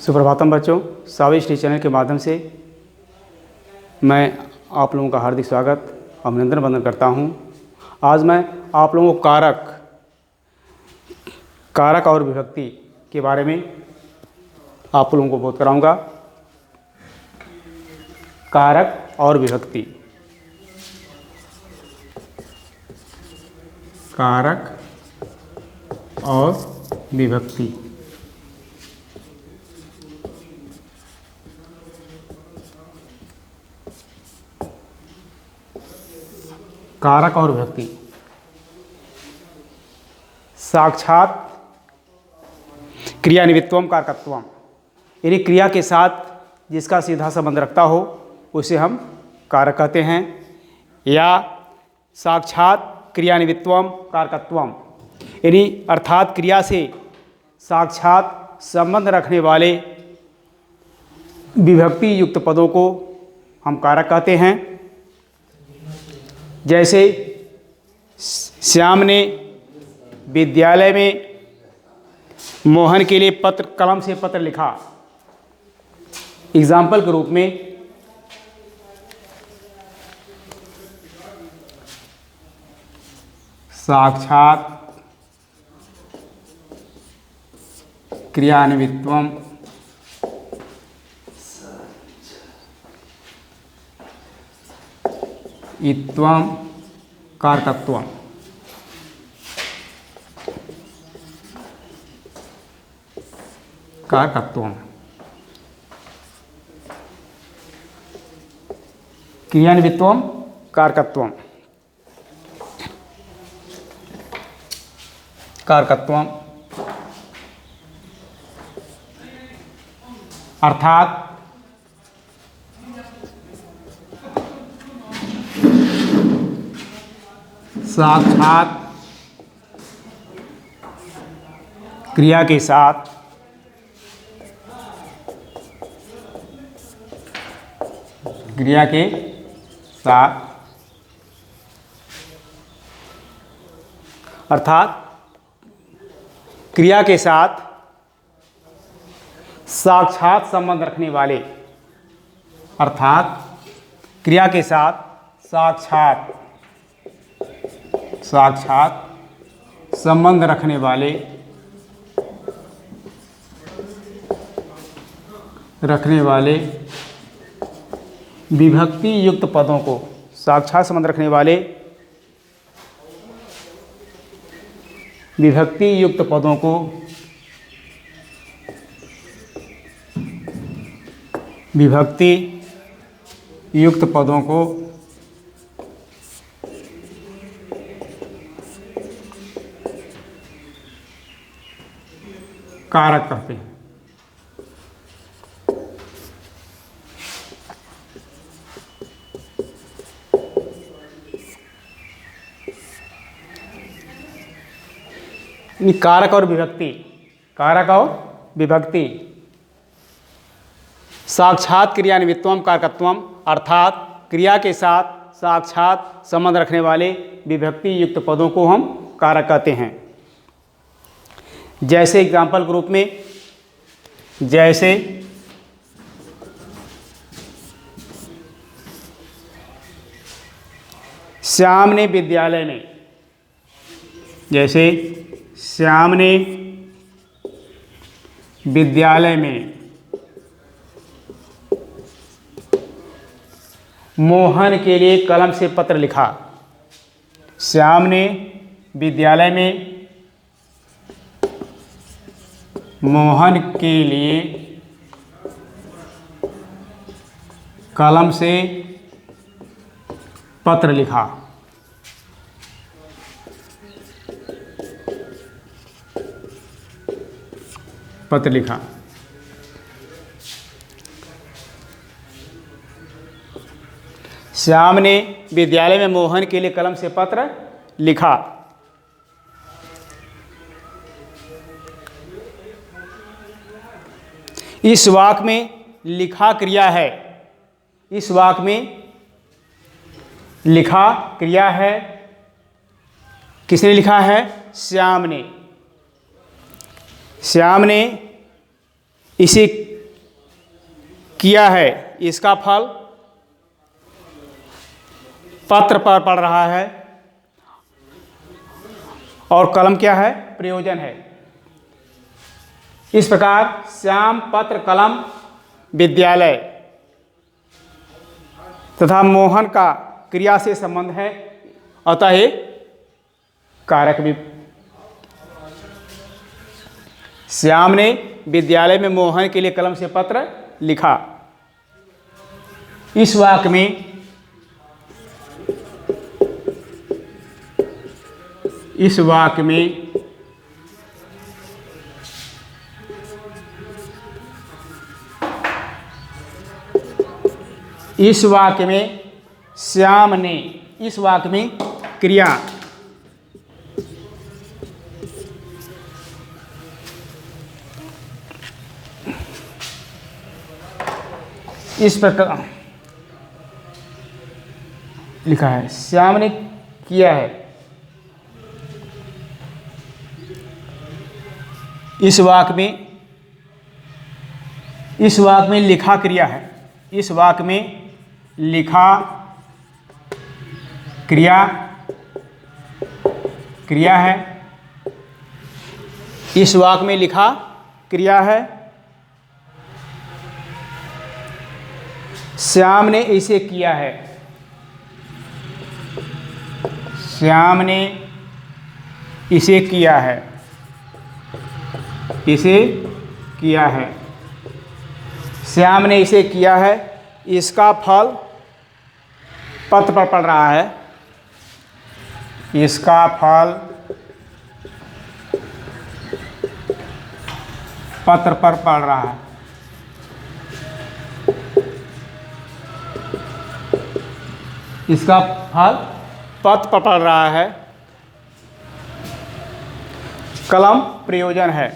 सुप्रभातम बच्चों, सावी study channel के माध्यम से मैं आप लोगों का हार्दिक स्वागत अभिनंदन वंदन करता हूं। आज मैं आप लोगों को कारक और विभक्ति के बारे में आप लोगों को बोध कराऊंगा। कारक और विभक्ति, कारक और विभक्ति। कारक और विभक्ति साक्षात क्रियान्वित्वम कारकत्वम, यानी क्रिया के साथ जिसका सीधा संबंध रखता हो उसे हम कारक कहते हैं। या साक्षात क्रियान्वित्वम कारकत्वम, यानी अर्थात क्रिया से साक्षात संबंध रखने वाले विभक्ति युक्त पदों को हम कारक कहते हैं। जैसे श्याम ने विद्यालय में मोहन के लिए कलम से पत्र लिखा। एग्जाम्पल के रूप में साक्षात क्रियान्वित्वम इत्वम कारकत्वम। कारकत्वम क्रियान्वित्वम कारकत्वम। कारकत्वम अर्थात साक्षात क्रिया के साथ अर्थात क्रिया के साथ साक्षात संबंध रखने वाले, अर्थात क्रिया के साथ साक्षात संबंध रखने वाले विभक्ति युक्त पदों को, साक्षात संबंध रखने वाले विभक्ति युक्त पदों को कारक कहते हैं। कारक और विभक्ति साक्षात क्रियान्वित्वम कारकत्वम, अर्थात क्रिया के साथ साक्षात संबंध रखने वाले विभक्ति युक्त पदों को हम कारक कहते हैं। जैसे एग्जाम्पल के रूप में, जैसे श्याम ने विद्यालय में, जैसे श्याम ने विद्यालय में मोहन के लिए कलम से पत्र लिखा। श्याम ने विद्यालय में मोहन के लिए कलम से पत्र लिखा। श्याम ने विद्यालय में मोहन के लिए कलम से पत्र लिखा। इस वाक्य में लिखा क्रिया है। इस वाक्य में लिखा क्रिया है। किसने लिखा है? श्याम ने। श्याम ने इसी किया है, इसका फल पत्र पर पड़ रहा है, और कलम क्या है? प्रयोजन है। इस प्रकार श्याम पत्र कलम विद्यालय तथा मोहन का क्रिया से संबंध है, अतः ये कारक भी। श्याम ने विद्यालय में मोहन के लिए कलम से पत्र लिखा। इस वाक्य में इस वाक्य में श्याम ने, इस वाक्य में क्रिया इस प्रकार लिखा है, श्याम ने किया है। इस वाक्य में लिखा क्रिया है। इस वाक्य में लिखा क्रिया है। इस वाक्य में लिखा क्रिया है। श्याम ने इसे किया है। श्याम ने इसे किया है। इसे किया है। श्याम ने इसे किया है। इसका फल पत्र पर पड़ रहा है। इसका फल पत्र पर पड़ रहा है। इसका फल पत्र पर पड़ रहा है। कलम प्रयोजन है।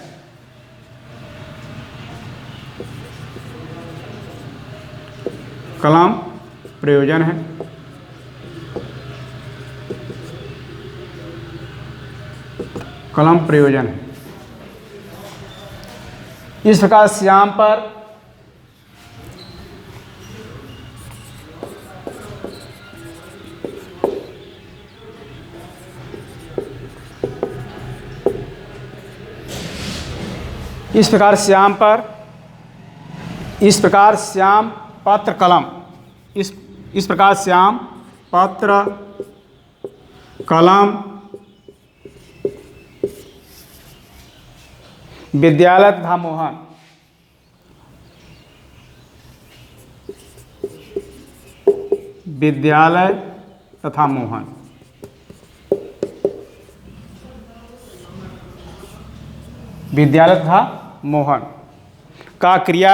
कलम प्रयोजन है। कलम प्रयोजन है। इस प्रकार श्याम पर इस प्रकार श्याम पत्र कलम, इस प्रकार श्याम पत्र कलम विद्यालय तथा मोहन विद्यालय तथा मोहन विद्यालय तथा मोहन का क्रिया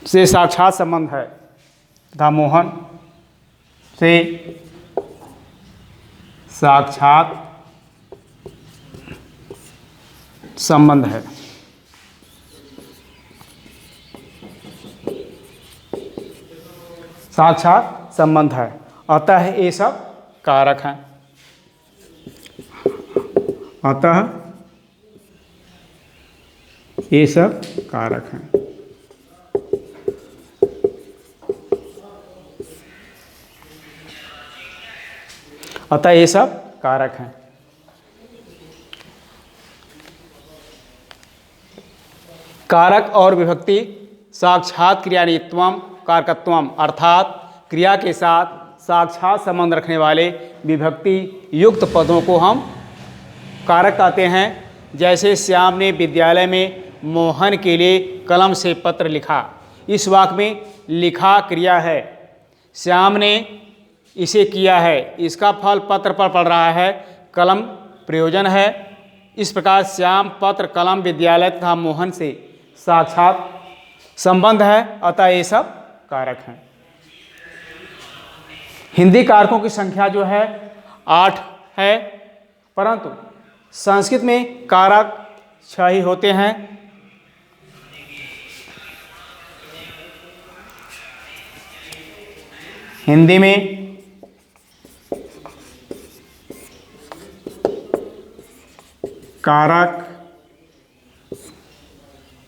से साक्षात संबंध है तथा मोहन से साक्षात संबंध है। साक्षात संबंध है, अतः ये सब कारक हैं। अतः ये सब कारक हैं। अतः ये सब कारक हैं। कारक और विभक्ति साक्षात क्रियान्वित्वम कारकत्वम, अर्थात क्रिया के साथ साक्षात संबंध रखने वाले विभक्ति युक्त पदों को हम कारक कहते हैं। जैसे श्याम ने विद्यालय में मोहन के लिए कलम से पत्र लिखा। इस वाक्य में लिखा क्रिया है। श्याम ने इसे किया है। इसका फल पत्र पर पड़ रहा है। कलम प्रयोजन है। इस प्रकार श्याम पत्र कलम विद्यालय तथा मोहन से साक्षात संबंध है, अतः ये सब कारक हैं। हिंदी कारकों की संख्या जो है 8 है, परंतु संस्कृत में कारक 6 ही होते हैं। हिंदी में कारक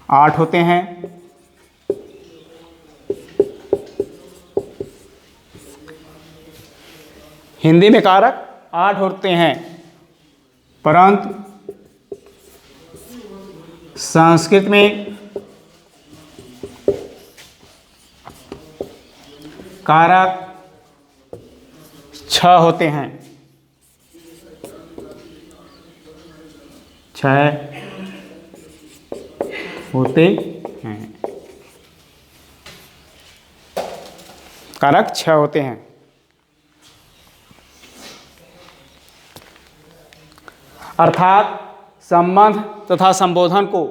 8 होते हैं, हिंदी में कारक 8 होते हैं, परंतु संस्कृत में कारक 6 होते हैं। 6 होते हैं, कारक 6 होते हैं। अर्थात संबंध तथा संबोधन को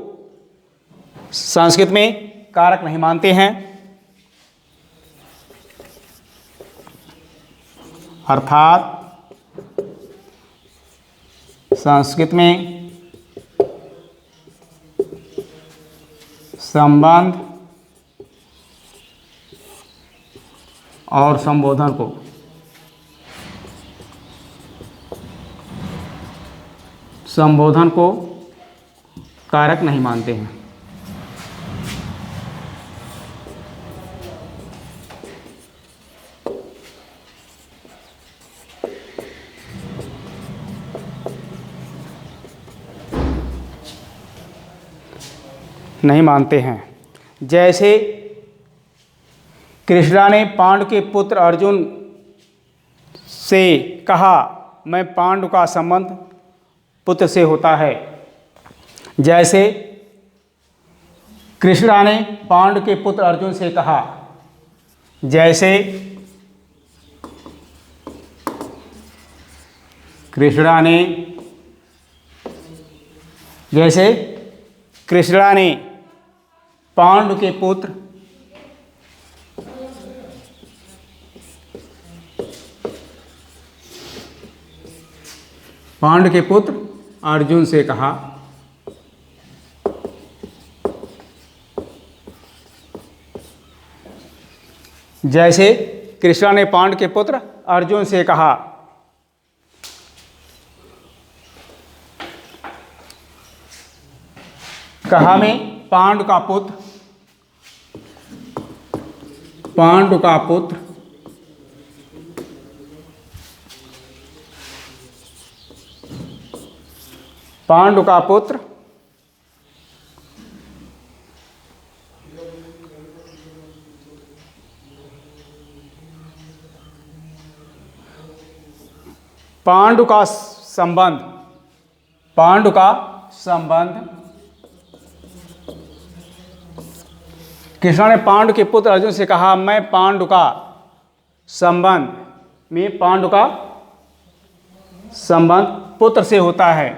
संस्कृत में कारक नहीं मानते हैं। अर्थात संस्कृत में संबंध और संबोधन को कारक नहीं मानते हैं। नहीं मानते हैं। जैसे कृष्णा ने पांडु के पुत्र अर्जुन से कहा, मैं पांडु का संबंध पुत्र से होता है। जैसे कृष्णा ने पांडु के पुत्र अर्जुन से कहा, जैसे कृष्णा ने पांडु के पुत्र अर्जुन से कहा, जैसे कृष्णा ने पांडु के पुत्र अर्जुन से कहा। कहा में पांडु का पुत्र पांडु का पुत्र पांडु का संबंध कृष्ण ने पांडु के पुत्र अर्जुन से कहा, मैं पांडु का संबंध पुत्र से होता है।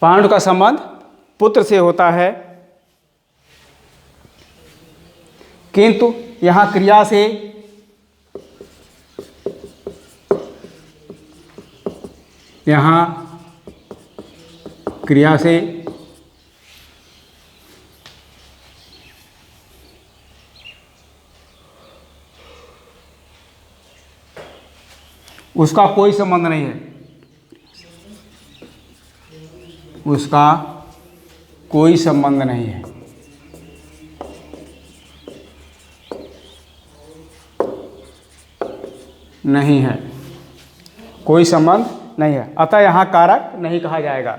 पांडु का संबंध पुत्र से होता है, किंतु यहाँ क्रिया से उसका कोई संबंध नहीं है। उसका कोई संबंध नहीं है। कोई संबंध नहीं है। अतः यहाँ कारक नहीं कहा जाएगा।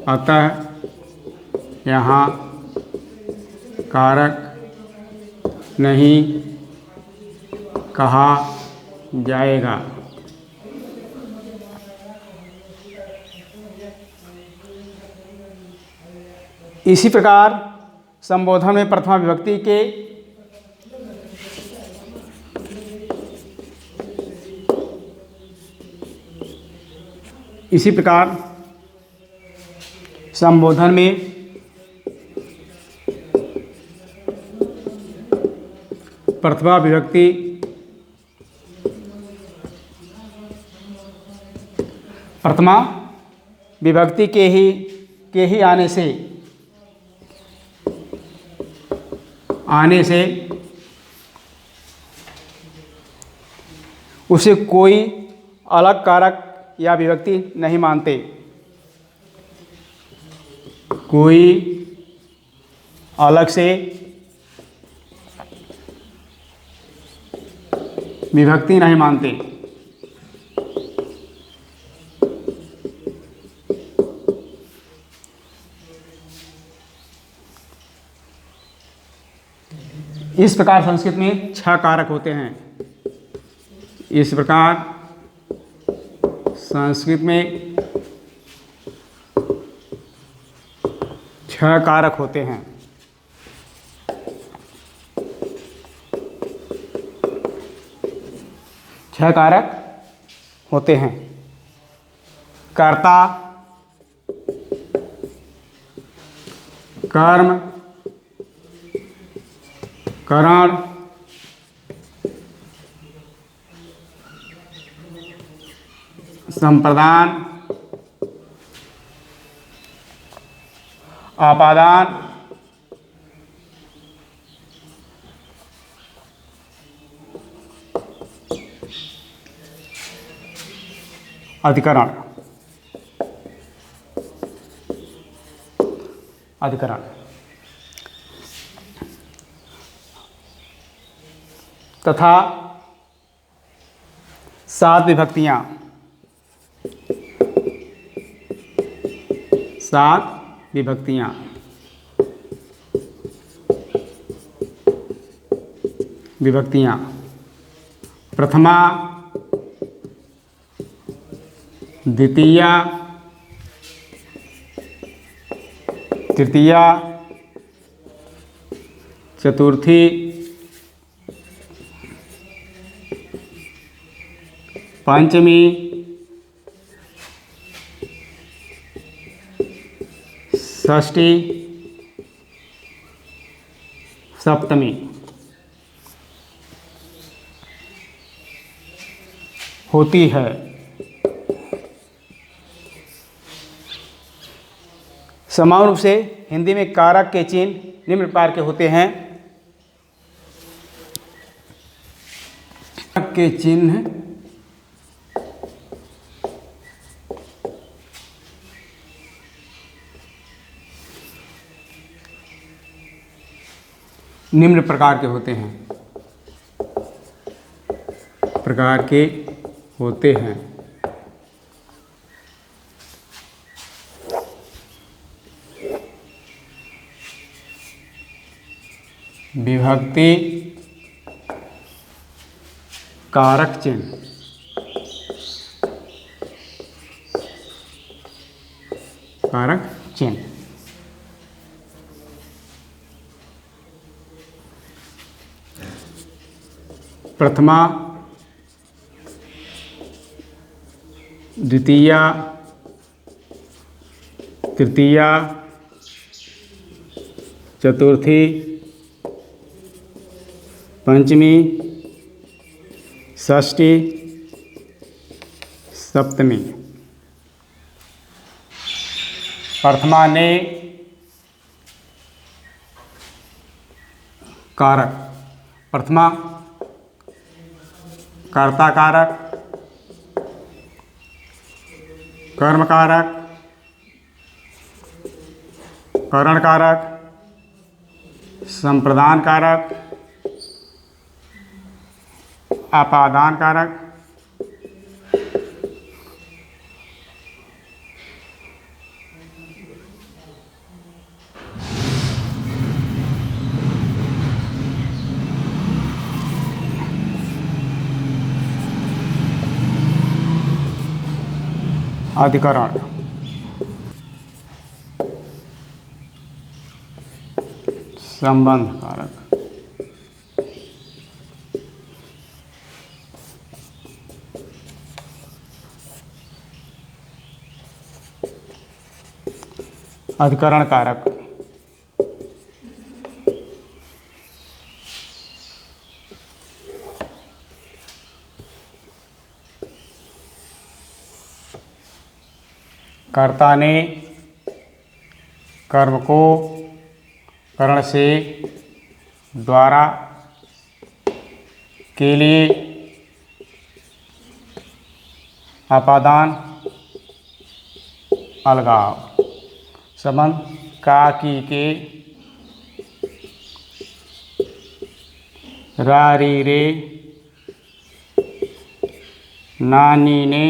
अतः यहाँ कारक नहीं कहा जाएगा। इसी प्रकार संबोधन में प्रथमा विभक्ति के संबोधन में प्रथमा विभक्ति के ही आने से उसे कोई अलग कारक या विभक्ति नहीं मानते। कोई अलग से विभक्ति नहीं मानते। इस प्रकार संस्कृत में 6 कारक होते हैं। इस प्रकार संस्कृत में 6 कारक होते हैं। छह कारक होते हैं। कर्ता, कर्म, करण, संप्रदान, आपादान, अधिकरण। अधिकरण तथा 7 विभक्तियां। 7 विभक्तियां। विभक्तियां प्रथमा, द्वितीया, तृतीया, चतुर्थी, पंचमी, षष्ठी, सप्तमी होती है। समान रूप से हिंदी में कारक के चिन्ह निम्न प्रकार के होते हैं। कारक के चिन्ह निम्न प्रकार के होते हैं। प्रकार के होते हैं। विभक्ति, कारक चिन्ह। कारक चिन्ह प्रथमा, द्वितीया, तृतीया, चतुर्थी, पंचमी, षष्ठी, सप्तमी। प्रथमा ने कारक। प्रथमा कर्ता कारक, कर्म कारक, करण कारक, संप्रदान कारक, आपादान कारक, अधिकरण। संबंध कारक। अधिकरण कारक। कर्ता ने कर्म को करण से, द्वारा, के लिए, आपादान, अलगाव। संबंध का, की, के, रा री रे, नानी ने,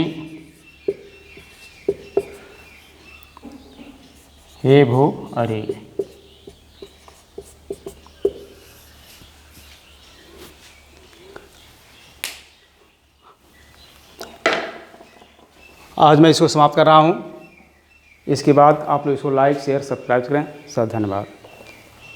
हे भो अरे। आज मैं इसको समाप्त कर रहा हूँ। इसके बाद आप लोग इसको लाइक शेयर सब्सक्राइब करें। सर धन्यवाद।